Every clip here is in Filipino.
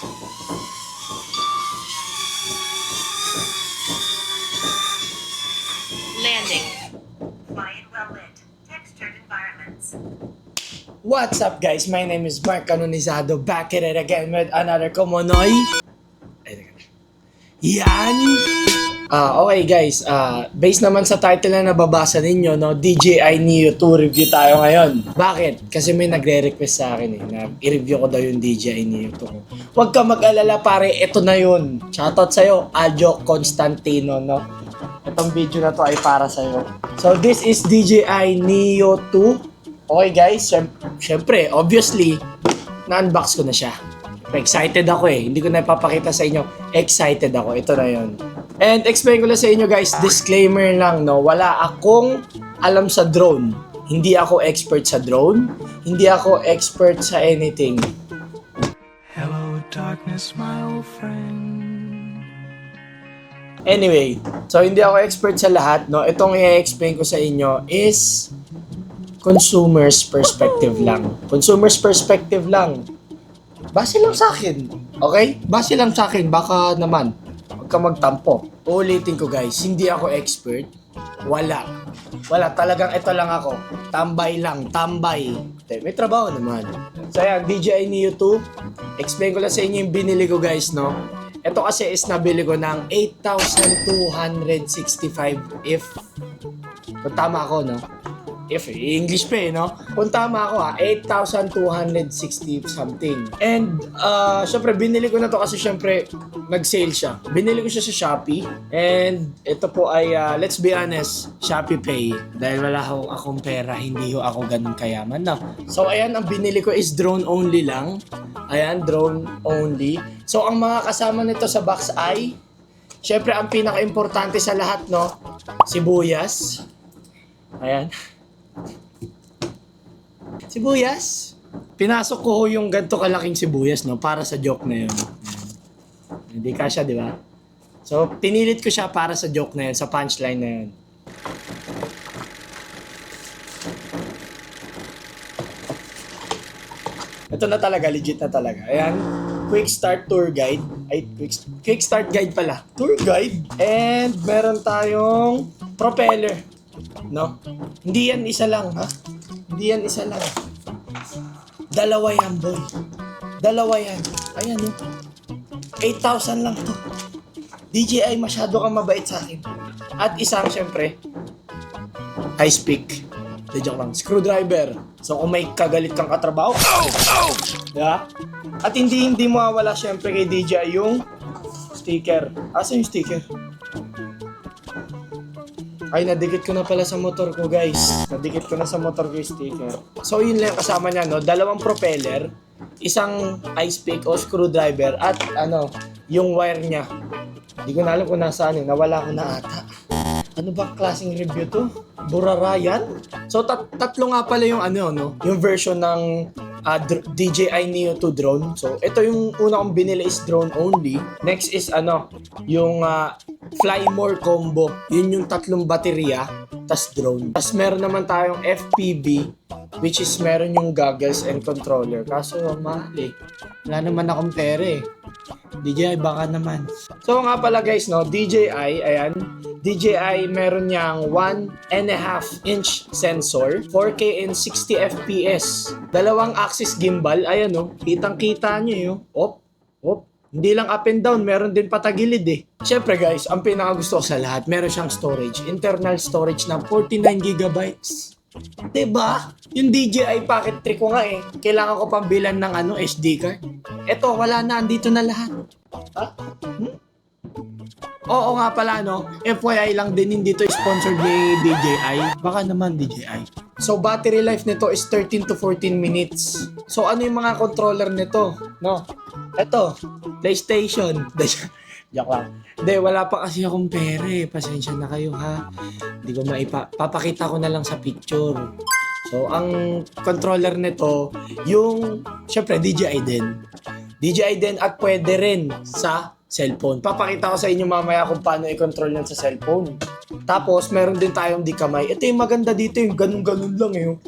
Landing. Quiet, well-lit, textured environments. What's up guys? My name is Mark Canonizado, back at it again with another Komonoy. Yan! Okay guys, based naman sa title na nababasa ninyo, no, DJI Neo 2 review tayo ngayon. Bakit? Kasi may nagre-request sa akin na i-review ko daw yung DJI Neo 2. Huwag ka mag-alala pare, ito na yun. Shoutout sa'yo, Aljo Constantino, no? Itong video na to ay para sa'yo. So this is DJI Neo 2. Okay guys, syempre, obviously, na-unbox ko na siya. Excited ako eh. Hindi ko na ipapakita sa inyo. Excited ako. Ito na yun. And explain ko lang sa inyo guys, disclaimer lang, no? Wala akong alam sa drone. Hindi ako expert sa drone. Hindi ako expert sa anything. Hello darkness, my old friend. Anyway, so hindi ako expert sa lahat, no? Itong i-explain ko sa inyo is consumer's perspective lang. Consumer's perspective lang. Base lang sa akin. Okay? Base lang sa akin. Baka naman, huwag ka magtampo. Uulitin ko guys, hindi ako expert. Wala. Wala. Talagang ito lang ako. Tambay lang. Tambay. May trabaho naman. So yan, DJI Neo 2. Explain ko lang sa inyo yung binili ko guys, no? Ito kasi is nabili ko ng 8,265 if kung tama ako, no? If English pa eh, no? Kung tama ako 8,260 something. And, syempre, binili ko na to kasi syempre, nag-sale siya. Binili ko siya sa Shopee. And, ito po ay, let's be honest, Shopee Pay. Dahil wala akong pera, hindi ako ganun kayaman na. So, ayan, ang binili ko is drone only lang. Ayan, drone only. So, ang mga kasama nito sa box ay, syempre, ang pinaka-importante sa lahat, no? Sibuyas. Ayan. Sibuyas. Pinasok ko yung ganito kalaking sibuyas, no, para sa joke na yun. Hindi kasya, di ba? So, pinilit ko siya para sa joke na yun, sa punchline na yun. Ito na talaga, legit na talaga. Ayan, quick start tour guide. Ay, quick start guide pala. Tour guide. And meron tayong propeller. No? Hindi yan isa lang, ha? Hindi yan isa lang. Dalawa yan, boy. Dalawa yan. Ayan, no? 8,000 lang to. DJI, masyado kang mabait sa akin. At isang, syempre, ice pick. De joke lang. Screwdriver. So, kung may kagalit kang katrabaho, diba? At hindi mawawala, syempre, kay DJI yung sticker. Asa yung sticker? Ay, nadikit ko na pala sa motor ko, guys. Nadikit ko na sa motor ko yung sticker. So, yun lang kasama niya, no? Dalawang propeller, isang ice pick o screwdriver, at yung wire niya. Hindi ko na alam kung nasaan eh. Nawala ko na ata. Ano ba klaseng review to? Burarayan? So, tatlo nga pala yung yung version ng DJI Neo 2 drone. So, ito yung una kong binili is drone only. Next is yung Fly More combo. Yun yung tatlong baterya, tas drone. Tas meron naman tayong FPV, which is meron yung goggles and controller. Kaso mahal eh. Wala naman akong pera eh. DJI baka naman. So nga pala guys, no, DJI, ayan. DJI meron niyang 1.5 inch sensor, 4K and 60 FPS. Dalawang axis gimbal, ayan no. Kitang-kita niyo yun. Op. Hindi lang up and down, meron din patagilid eh. Siyempre guys, ang pinakagusto ko sa lahat, meron siyang storage. Internal storage ng 49GB. Diba? Yung DJI Pocket 3 ko nga eh. Kailangan ko pang bilan ng SD card. Eto, wala na. Andito na lahat. Ha? Oo nga pala, no? FYI lang din, hindi to sponsored ni DJI. Baka naman DJI. So, battery life nito is 13 to 14 minutes. So, ano yung mga controller nito? No? Eto, PlayStation. Joke lang. Hindi, wala pa kasi akong pera eh. Pasensya na kayo ha. Hindi ko papakita ko na lang sa picture. So, ang controller nito, yung, syempre, DJI din. DJI din at pwede rin sa cellphone. Papakita ko sa inyo mamaya kung paano i-control yan sa cellphone. Tapos, meron din tayong di kamay. Ito yung maganda dito, yung ganun-ganun lang eh.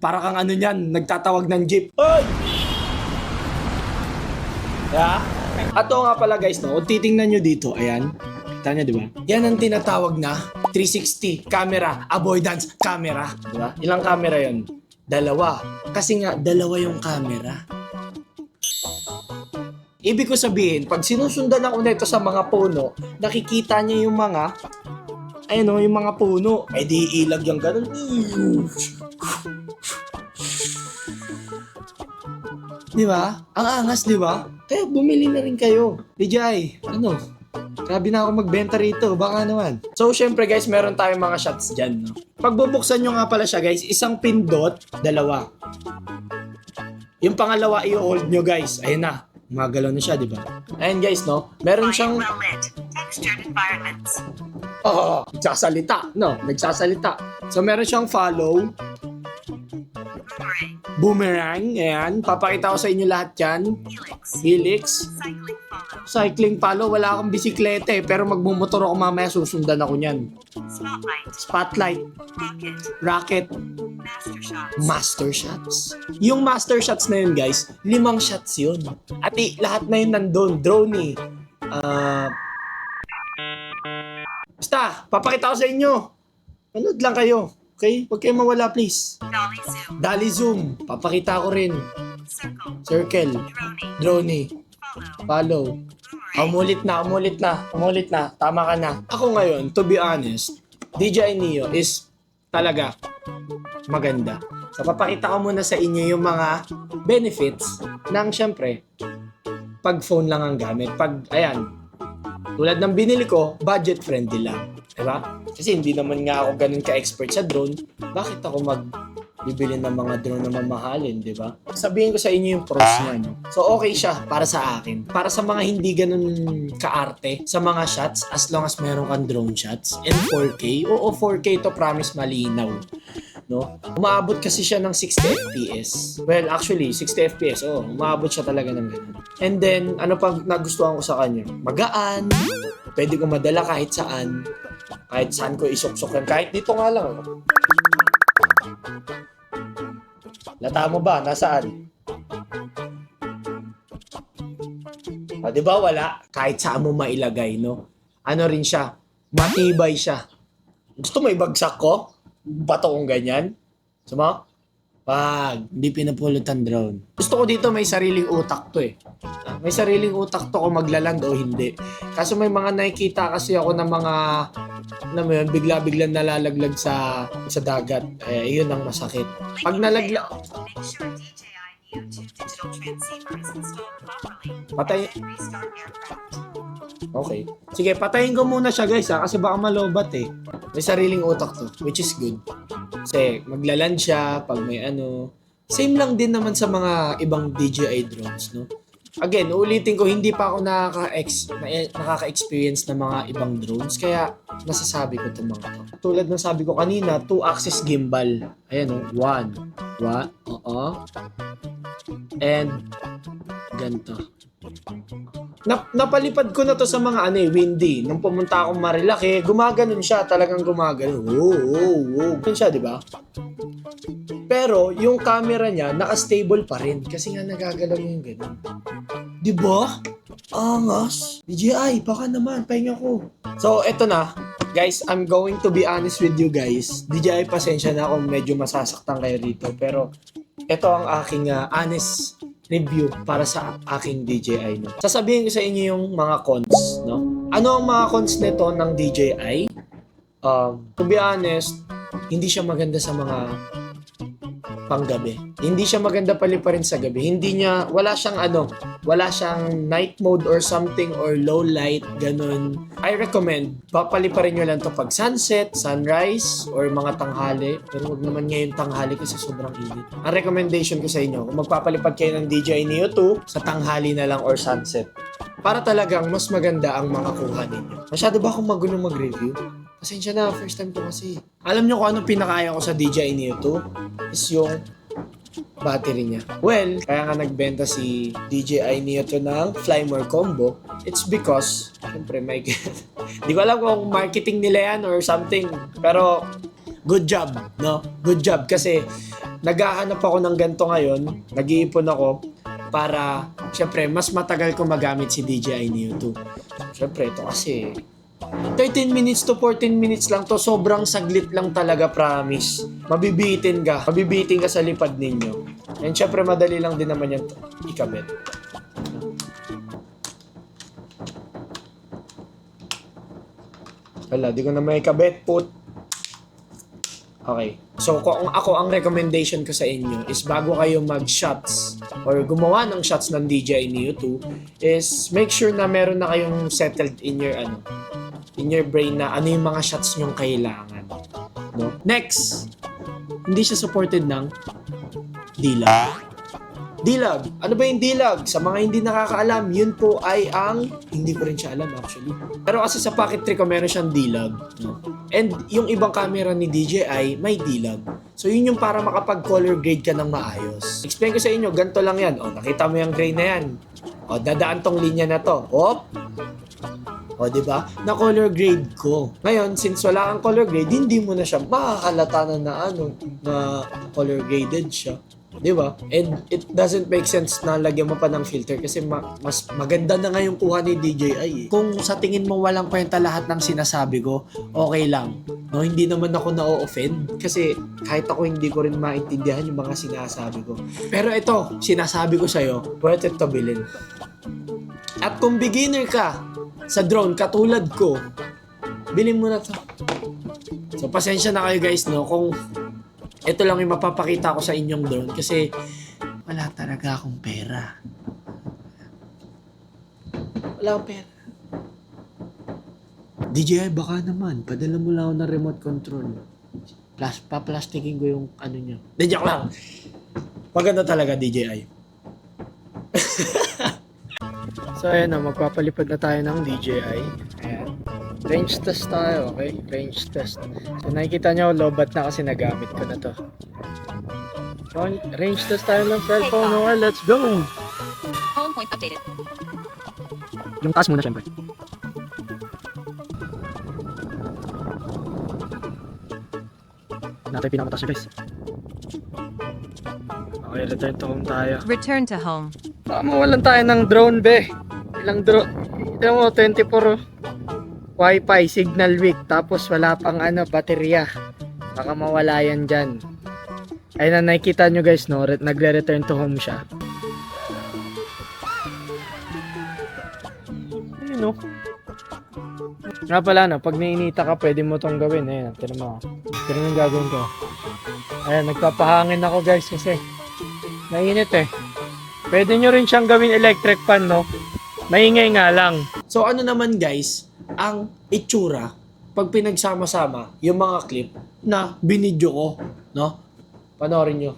Para kang nagtatawag ng jeep. Hoy! Yeah? At oo nga pala guys, no, kung titingnan nyo dito, ayan, kita nyo, di ba? Yan ang tinatawag na 360 camera, avoidance camera. Di ba? Ilang camera yon? Dalawa. Kasi nga, dalawa yung camera. Ibig ko sabihin, pag sinusundan ako nito sa mga puno, nakikita niya yung mga, ayun o, yung mga puno. Eh di ilag yung ganun. Di ba? Ang angas, di ba? Kaya bumili na rin kayo. DJI, ano? Grabe na ako magbenta rito, baka naman. So, syempre guys, meron tayong mga shots dyan, no? Pag bubuksan nyo nga pala siya guys, isang pindot, dalawa. Yung pangalawa, i-hold nyo guys. Ayun na, magalaw na siya, di ba? Ayun guys, no? Meron Quiet, siyang, well-lit, textured environments. nagsasalita, no? Nagsasalita. So, meron siyang follow, Boomerang, boomerang, ayan. Papakita ko sa inyo lahat yan. helix, Helix, cycling follow, cycling follow, wala akong bisikleta eh, pero magmumotor ako mamaya, susundan ako niyan. spotlight, Spotlight, rocket, rocket, master shots, master shots. Yung master shots na yun guys, 5 shots yun. At lahat na yun nandun, drone eh. Basta, papakita ko sa inyo. Manood lang kayo. Okay? Huwag kayong mawala please. dolly zoom, Dali zoom, papakita ko rin. circle, Circle, drone, drone, follow, follow. Umulit na. Tama ka na. Ako ngayon, to be honest, DJI Neo is talaga maganda. So, papakita ko muna sa inyo yung mga benefits ng syempre, pag phone lang ang gamit. Pag, ayan, tulad ng binili ko, budget friendly lang. Diba? Kasi hindi naman nga ako ganun ka-expert sa drone. Bakit ako bibili ng mga drone na mamahalin, di ba? Sabihin ko sa inyo yung pros niya, no? So, okay siya para sa akin. Para sa mga hindi ganun kaarte sa mga shots, as long as meron kang drone shots and 4K, oo, 4K to promise malinaw. No? Umaabot kasi siya ng 60 FPS. Well, actually, 60 FPS, oh, umaabot siya talaga ng ganun. And then, ano pang nagustuhan ko sa kanya? Magaan, pwede ko madala kahit saan. Kahit saan ko isok-sok yan. Kahit dito nga lang. Oh. Lata mo ba? Nasaan? Di ba wala? Kahit saan mo mailagay, no? Ano rin siya? Matibay siya. Gusto mo ibagsak ko? Bato kong ganyan? Sama? Pag hindi pinapulot ang drone. Gusto ko dito may sariling utak to eh. May sariling utak to kung maglaland o hindi. Kaso may mga nakikita kasi ako ng mga alam mo yun, bigla-biglang nalalaglag sa dagat. Yun ang masakit. Pag nalaglag, make sure DJI Neo 2 digital transceiver is installed properly, patay. and restart aircraft. Okay. Sige, patayin ko muna siya guys ha, kasi baka malobat eh. May sariling utak to, which is good. Kasi maglaland siya pag may ano. Same lang din naman sa mga ibang DJI drones, no? Again, ulitin ko, hindi pa ako nakaka-experience ng mga ibang drones, kaya nasasabi ko itong mga to. Tulad ng sabi ko kanina, 2-axis gimbal. Ayan o, 1. And, ganito. Napalipad ko na to sa mga windy. Nung pumunta akong Marilaki, gumaganon siya, talagang gumaganon. Ganun siya, di ba? Pero, yung camera niya, naka-stable pa rin. Kasi nga nagagalaw yung ganun. Di ba? Angas. DJI, baka naman, pahinga ko. So, eto na. Guys, I'm going to be honest with you guys. DJI, pasensya na kung medyo masasaktan kayo rito. Pero, eto ang aking honest review para sa aking DJI. No? Sasabihin ko sa inyo yung mga cons. No? Ano ang mga cons nito ng DJI? To be honest, hindi siya maganda sa mga panggabi. Hindi siya maganda paliparin sa gabi. Wala siyang night mode or something or low light, ganun. I recommend, papaliparin nyo lang to pag sunset, sunrise, or mga tanghali. Pero wag naman ngayon tanghali kasi sobrang init. Ang recommendation ko sa inyo, kung magpapalipad kayo ng DJI Neo 2, sa tanghali na lang or sunset. Para talagang mas maganda ang mga kuha ninyo. Masyado ba akong magulong mag-review? Pasensya na, first time ko kasi. Alam nyo kung anong pinakaya ko sa DJI Neo 2? Is yung battery niya. Well, kaya nga nagbenta si DJI Neo 2 ng Fly More Combo. It's because, syempre, di ko alam kung marketing nila yan or something. Pero, good job, no? Good job. Kasi, naghahanap ako ng ganito ngayon. Nag-iipon ako. para syempre mas matagal ko magamit si DJI Neo 2. Syempre ito kasi 13 minutes to 14 minutes lang to, sobrang saglit lang talaga, promise. Mabibitin ka sa lipad ninyo. And syempre madali lang din naman yan ikabit. Wala, di ko na may ikabit, put. Okay. So, kung ako, ang recommendation ko sa inyo is bago kayo mag-shots or gumawa ng shots ng DJI Neo 2 is make sure na meron na kayong settled in your brain na ano yung mga shots nyong kailangan. No? Next, hindi siya supported ng D-Log. D-Log. Ano ba yung D-Log? Sa mga hindi nakakaalam, yun po ay ang... Hindi ko rin siya alam actually. Pero kasi sa pocket trick ko, meron siyang D-Log. No? And yung ibang camera ni DJI, may D-Log. So yun yung para makapag-color grade ka ng maayos. Explain ko sa inyo, ganito lang yan. O, nakita mo yung gray na yan. O, dadaan tong linya na to. Hop! O, diba? Na color grade ko. Ngayon, since wala kang color grade, hindi mo na siya makakalata na color graded siya. Diba? And it doesn't make sense na lagyan mo pa ng filter kasi mas maganda na nga yung kuha ni DJI eh. Kung sa tingin mo walang kwenta lahat ng sinasabi ko, okay lang. No, hindi naman ako na-offend kasi kahit ako hindi ko rin maintindihan yung mga sinasabi ko. Pero ito, sinasabi ko sa'yo, worth it to bilhin. At kung beginner ka sa drone katulad ko, bilhin mo na to. So pasensya na kayo guys, no, kung ito lang yung mapapakita ko sa inyong drone kasi wala talaga akong pera. Wala akong pera. DJI, baka naman. Padala mo lang ako ng remote control. Paplastikin ko yung ano nyo. Joke lang. Maganda talaga, DJI. So, ayan na. Magpapalipad na tayo ng DJI. Ayan. Range test tayo, okay? Range test. So, nakikita nyo, lobat na kasi nagamit ko na to. So, range test tayo ng cellphone. Okay, let's go! Home point updated. Yung taas muna, syempre. Natin pinakamatas siya, guys. Okay, return to home tayo. Return to home. Baka mawalan tayo ng drone, be. Ilang drone? Ito mo, 24 Wi-Fi, signal weak, tapos wala pang baterya. Baka mawala yan dyan. Ayun na, nakikita nyo guys, no? Nagre-return to home siya. Ayun, no? Nga pala, no? Pag nainita ka, pwede mo tong gawin. Ayun, tira mo. Tira yung gagawin ko. Ayun, nagpapahangin ako guys kasi mainit eh. Pwede nyo rin siyang gawin electric fan, no? Maingay nga lang. So ano naman guys, ang itsura pag pinagsama-sama yung mga clip na binidyo ko, no? Panoorin nyo.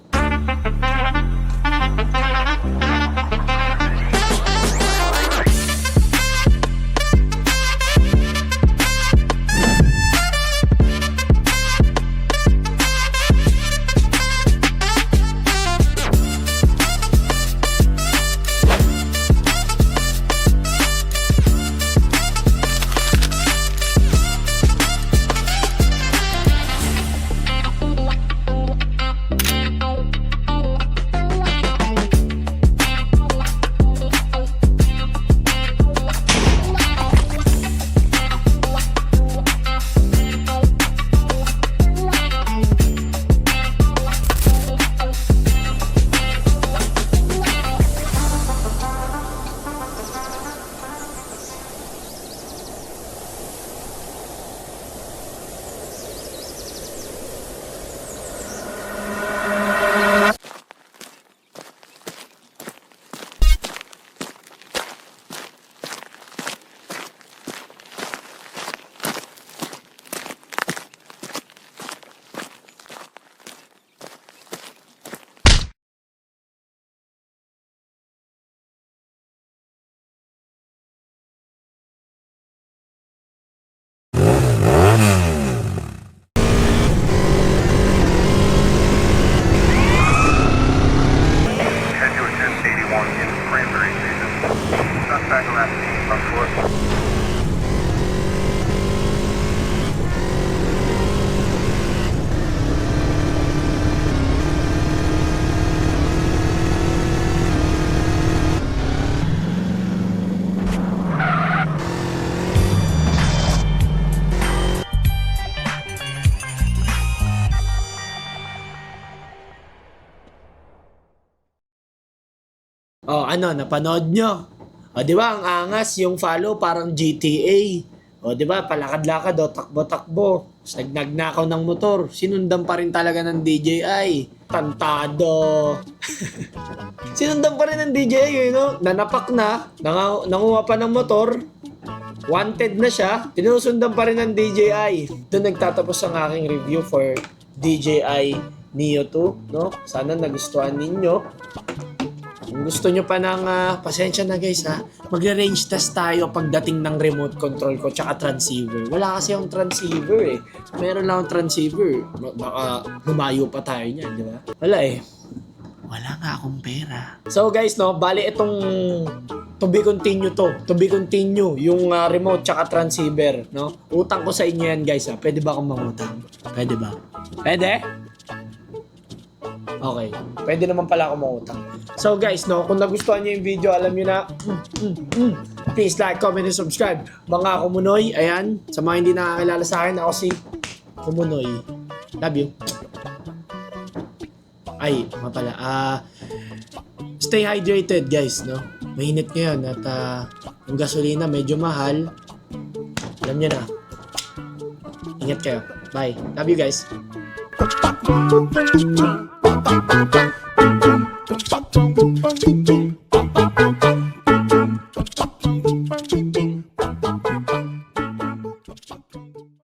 Oh, ano, napanood nyo? O, di ba, ang angas yung follow parang GTA. O, di ba, palakad-lakad, o, takbo-takbo. Nagnakaw ng motor. Sinundan pa rin talaga ng DJI. Tantado. Sinundan pa rin ng DJI, you know? Nanapak na, nanguha pa ng motor. Wanted na siya. Tinusundan pa rin ng DJI. Doon nagtatapos ang aking review for DJI Neo 2, no? Sana nagustuhan ninyo. Kung gusto nyo pa ng pasensya na guys ha, magre-range test tayo pagdating ng remote control ko tsaka transceiver. Wala kasi yung transceiver eh. Meron lang yung transceiver. Baka lumayo pa tayo niyan, di ba? Wala eh. Wala nga akong pera. So guys, no, bali itong to be continue to. To be continue yung remote tsaka transceiver, no? Utang ko sa inyo yan guys ha. Pwede ba akong mangutang? Pwede ba? Pwede? Okay. Pwede naman pala ako mangutang. So guys, no, kung nagustuhan niyo yung video, alam niyo na, please like, comment, and subscribe. Mga Kumunoy, ayan. Sa mga hindi nakakilala sa akin, ako si Kumunoy. Love you. Ay, mapala. Stay hydrated guys, no? Mainit ngayon at yung gasolina medyo mahal. Alam niyo na. Ingat kayo. Bye. Love you guys. Bum, bum, bum, bum, bum, bum, bum, bum, bum, bum, bum, bum.